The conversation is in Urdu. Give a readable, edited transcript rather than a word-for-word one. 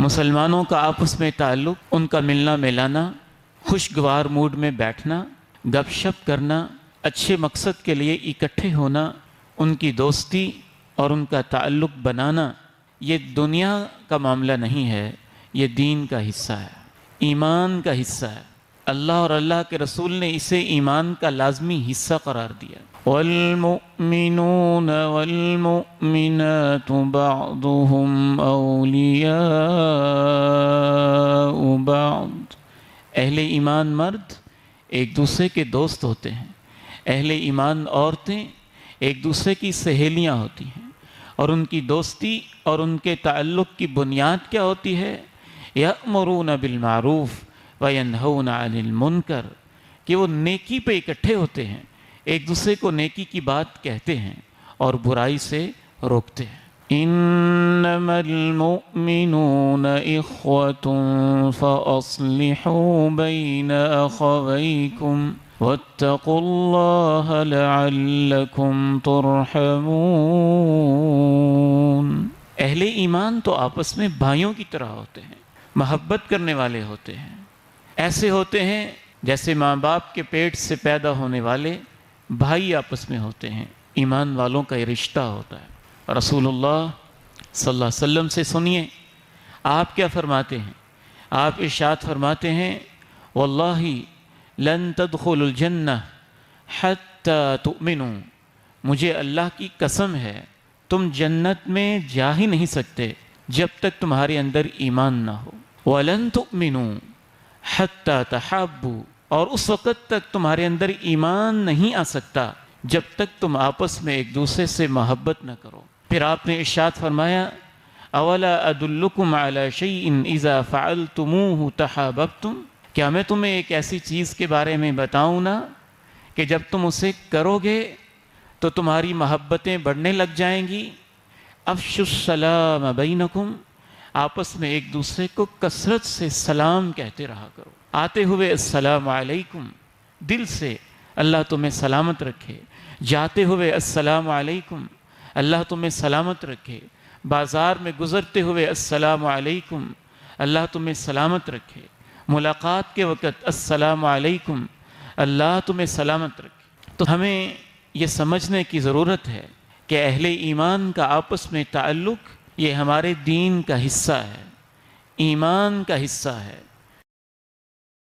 مسلمانوں کا آپس میں تعلق، ان کا ملنا ملانا، خوشگوار موڈ میں بیٹھنا، گپ شپ کرنا، اچھے مقصد کے لیے اکٹھے ہونا، ان کی دوستی اور ان کا تعلق بنانا، یہ دنیا کا معاملہ نہیں ہے، یہ دین کا حصہ ہے، ایمان کا حصہ ہے۔ اللہ اور اللہ کے رسول نے اسے ایمان کا لازمی حصہ قرار دیا۔ وَالْمُؤْمِنُونَ وَالْمُؤْمِنَاتُ بَعْضُهُمْ أَوْلِيَاءُ بَعْضٍ۔ اہل ایمان مرد ایک دوسرے کے دوست ہوتے ہیں، اہل ایمان عورتیں ایک دوسرے کی سہیلیاں ہوتی ہیں، اور ان کی دوستی اور ان کے تعلق کی بنیاد کیا ہوتی ہے؟ یأمرون بالمعروف وینہون عن المنکر، کہ وہ نیکی پہ اکٹھے ہوتے ہیں، ایک دوسرے کو نیکی کی بات کہتے ہیں اور برائی سے روکتے ہیں۔ انما المؤمنون اخوة فاصلحوا بین اخویکم واتقوا اللہ لعلکم ترحمون۔ اہل ایمان تو آپس میں بھائیوں کی طرح ہوتے ہیں، محبت کرنے والے ہوتے ہیں، ایسے ہوتے ہیں جیسے ماں باپ کے پیٹ سے پیدا ہونے والے بھائی آپس میں ہوتے ہیں۔ ایمان والوں کا یہ رشتہ ہوتا ہے۔ رسول اللہ صلی اللہ علیہ وسلم سے سنیے آپ کیا فرماتے ہیں۔ آپ ارشاد فرماتے ہیں واللہ لن تدخلوا الجنہ حتی تؤمنوا، مجھے اللہ کی قسم ہے تم جنت میں جا ہی نہیں سکتے جب تک تمہارے اندر ایمان نہ ہو۔ وَلَن تُؤْمِنُوا حَتَّى تَحَابُّوا، اور اس وقت تک تمہارے اندر ایمان نہیں آ سکتا جب تک تم آپس میں ایک دوسرے سے محبت نہ کرو۔ پھر آپ نے ارشاد فرمایا اولا ادلکم علی شیء اذا فعلتموہ تحاببتم، کیا میں تمہیں ایک ایسی چیز کے بارے میں بتاؤں نا کہ جب تم اسے کرو گے تو تمہاری محبتیں بڑھنے لگ جائیں گی۔ افشوا السلام بینکم، آپس میں ایک دوسرے کو کثرت سے سلام کہتے رہا کرو، آتے ہوئے السلام علیکم، دل سے اللہ تمہیں سلامت رکھے، جاتے ہوئے السلام علیکم، اللہ تمہیں سلامت رکھے، بازار میں گزرتے ہوئے السلام علیکم، اللہ تمہیں سلامت رکھے، ملاقات کے وقت السلام علیکم، اللہ تمہیں سلامت رکھے۔ تو ہمیں یہ سمجھنے کی ضرورت ہے کہ اہل ایمان کا آپس میں تعلق یہ ہمارے دین کا حصہ ہے، ایمان کا حصہ ہے۔